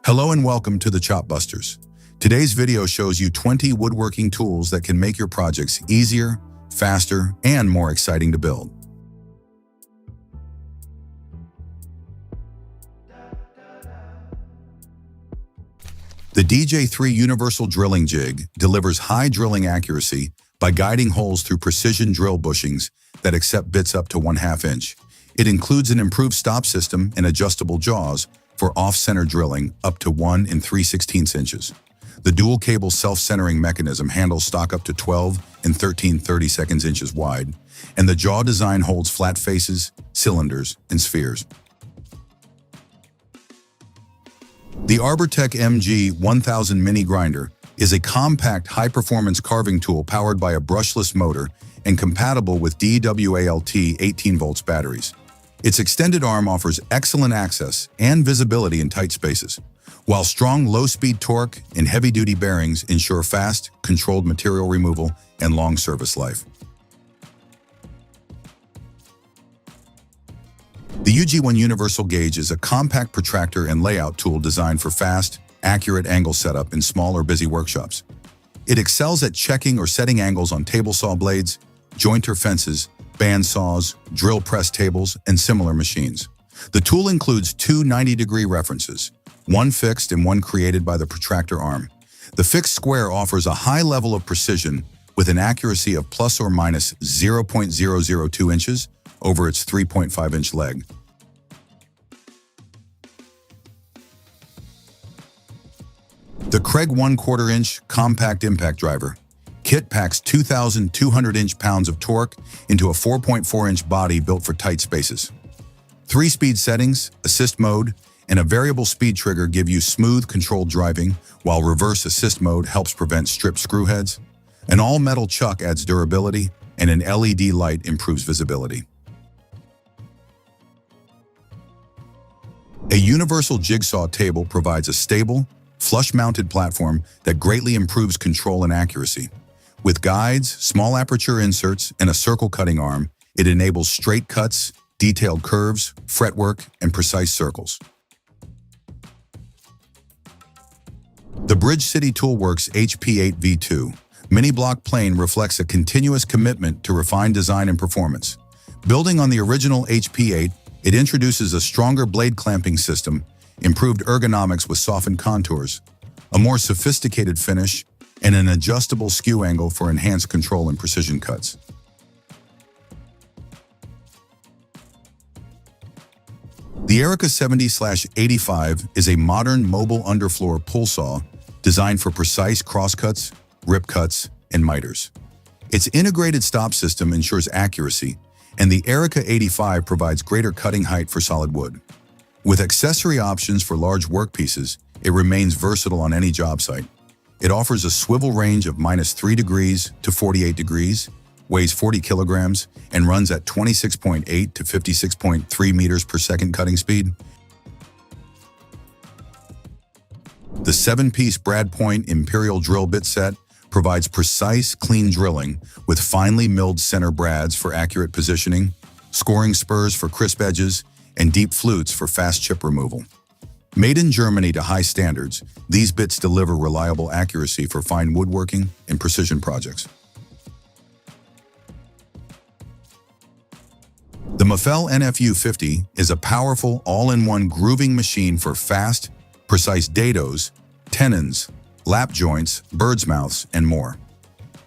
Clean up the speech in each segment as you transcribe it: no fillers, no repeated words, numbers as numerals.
Hello and welcome to the Chop Busters. Today's video shows you 20 woodworking tools that can make your projects easier, faster, and more exciting to build. The DJ3 Universal Drilling Jig delivers high drilling accuracy by guiding holes through precision drill bushings that accept bits up to 1/2 inch. It includes an improved stop system and adjustable jaws for off-center drilling up to 1 3/16 inches. The dual-cable self-centering mechanism handles stock up to 12 and 13/32 inches wide, and the jaw design holds flat faces, cylinders, and spheres. The Arbortech MG1000 Mini Grinder is a compact, high-performance carving tool powered by a brushless motor and compatible with DWALT 18 volts batteries. Its extended arm offers excellent access and visibility in tight spaces, while strong low-speed torque and heavy-duty bearings ensure fast, controlled material removal and long service life. The UG1 Universal Gauge is a compact protractor and layout tool designed for fast, accurate angle setup in small or busy workshops. It excels at checking or setting angles on table saw blades, jointer fences, band saws, drill press tables, and similar machines. The tool includes two 90-degree references, one fixed and one created by the protractor arm. The fixed square offers a high level of precision with an accuracy of plus or minus 0.002 inches over its 3.5-inch leg. The Craig 1/4 inch Compact Impact Driver kit packs 2,200 inch-pounds of torque into a 4.4-inch body built for tight spaces. 3-speed settings, assist mode, and a variable speed trigger give you smooth, controlled driving, while reverse assist mode helps prevent stripped screw heads. An all-metal chuck adds durability, and an LED light improves visibility. A universal jigsaw table provides a stable, flush-mounted platform that greatly improves control and accuracy. With guides, small aperture inserts, and a circle cutting arm, it enables straight cuts, detailed curves, fretwork, and precise circles. The Bridge City Toolworks HP8 V2 mini block plane reflects a continuous commitment to refined design and performance. Building on the original HP8, it introduces a stronger blade clamping system, improved ergonomics with softened contours, a more sophisticated finish, and an adjustable skew angle for enhanced control and precision cuts. The ERIKA 70/85 is a modern mobile underfloor pull saw designed for precise crosscuts, rip cuts, and miters. Its integrated stop system ensures accuracy, and the ERIKA 85 provides greater cutting height for solid wood. With accessory options for large workpieces, it remains versatile on any job site. It offers a swivel range of -3 degrees to 48 degrees, weighs 40 kilograms, and runs at 26.8 to 56.3 meters per second cutting speed. The 7-piece Brad Point Imperial drill bit set provides precise, clean drilling with finely milled center brads for accurate positioning, scoring spurs for crisp edges, and deep flutes for fast chip removal. Made in Germany to high standards, these bits deliver reliable accuracy for fine woodworking and precision projects. The Mafell NFU 50 is a powerful all-in-one grooving machine for fast, precise dados, tenons, lap joints, bird's mouths, and more.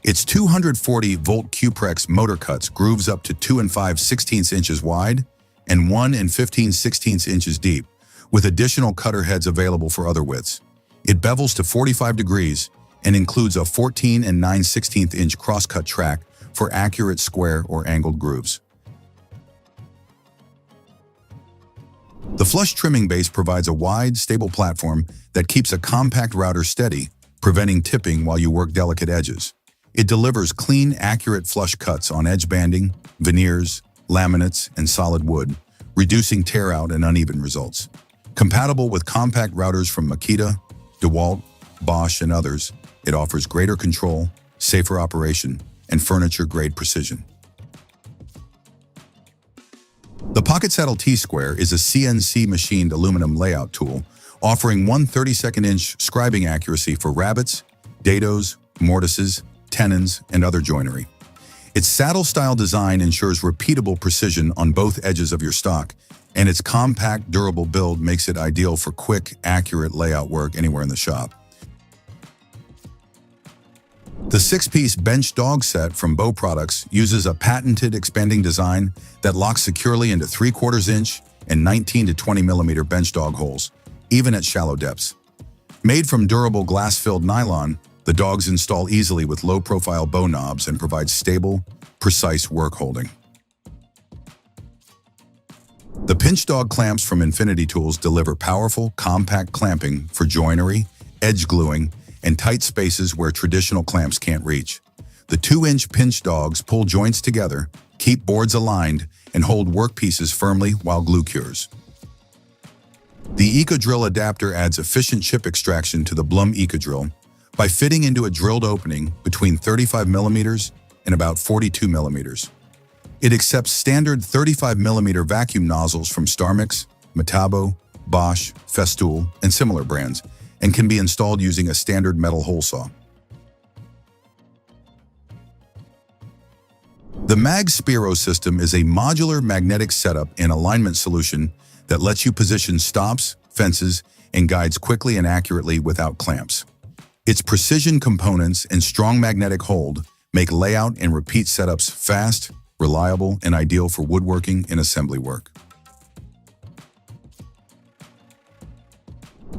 Its 240-volt Q-Prex motor cuts grooves up to 2 5/16 inches wide and 1 15/16 inches deep, with additional cutter heads available for other widths. It bevels to 45 degrees and includes a 14 9/16 inch crosscut track for accurate square or angled grooves. The flush trimming base provides a wide, stable platform that keeps a compact router steady, preventing tipping while you work delicate edges. It delivers clean, accurate flush cuts on edge banding, veneers, laminates, and solid wood, reducing tear out and uneven results. Compatible with compact routers from Makita, DeWalt, Bosch, and others, it offers greater control, safer operation, and furniture-grade precision. The Pocket Saddle T-Square is a CNC machined aluminum layout tool offering 1/32-inch scribing accuracy for rabbets, dados, mortises, tenons, and other joinery. Its saddle-style design ensures repeatable precision on both edges of your stock, and its compact, durable build makes it ideal for quick, accurate layout work anywhere in the shop. The 6-piece bench dog set from Bosch Products uses a patented expanding design that locks securely into 3/4-inch and 19 to 20 millimeter bench dog holes, even at shallow depths. Made from durable glass-filled nylon, the dogs install easily with low-profile bow knobs and provide stable, precise work holding. The pinch dog clamps from Infinity Tools deliver powerful, compact clamping for joinery, edge gluing, and tight spaces where traditional clamps can't reach. The 2-inch pinch dogs pull joints together, keep boards aligned, and hold workpieces firmly while glue cures. The Ecodrill Adapter adds efficient chip extraction to the Blum Ecodrill by fitting into a drilled opening between 35 millimeters and about 42 millimeters. It accepts standard 35 millimeter vacuum nozzles from Starmix, Metabo, Bosch, Festool, and similar brands, and can be installed using a standard metal hole saw. The MAGSPIRO System is a modular magnetic setup and alignment solution that lets you position stops, fences, and guides quickly and accurately without clamps. Its precision components and strong magnetic hold make layout and repeat setups fast, reliable, and ideal for woodworking and assembly work.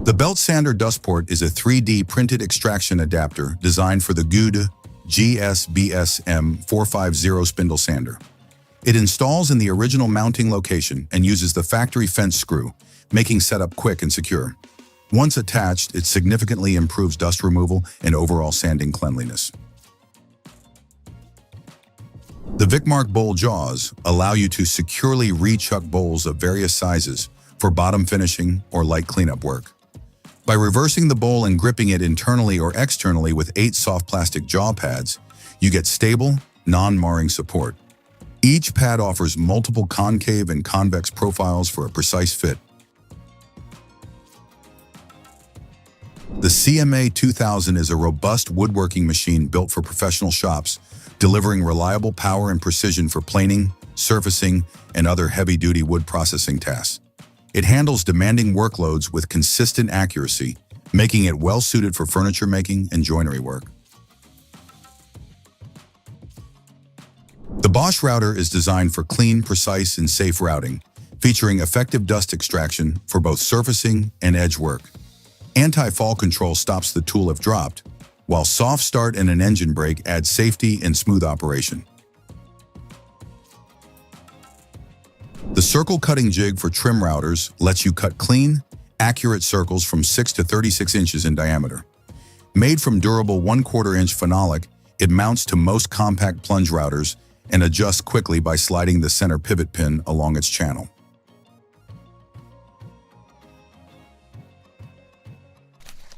The belt sander Dustport is a 3D printed extraction adapter designed for the Gude GSBSM 450 spindle sander. It installs in the original mounting location and uses the factory fence screw, making setup quick and secure. Once attached, it significantly improves dust removal and overall sanding cleanliness. The Vicmark bowl jaws allow you to securely re-chuck bowls of various sizes for bottom finishing or light cleanup work. By reversing the bowl and gripping it internally or externally with 8 soft plastic jaw pads, you get stable, non-marring support. Each pad offers multiple concave and convex profiles for a precise fit. The CMA 2000 is a robust woodworking machine built for professional shops, delivering reliable power and precision for planing, surfacing, and other heavy-duty wood processing tasks. It handles demanding workloads with consistent accuracy, making it well-suited for furniture making and joinery work. The Bosch Router is designed for clean, precise, and safe routing, featuring effective dust extraction for both surfacing and edge work. Anti-fall control stops the tool if dropped, while soft start and an engine brake add safety and smooth operation. The circle cutting jig for trim routers lets you cut clean, accurate circles from 6 to 36 inches in diameter. Made from durable 1/4-inch phenolic, it mounts to most compact plunge routers and adjusts quickly by sliding the center pivot pin along its channel.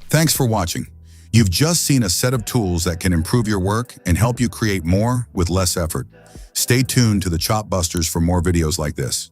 Thanks for watching. You've just seen a set of tools that can improve your work and help you create more with less effort. Stay tuned to the Chop Busters for more videos like this.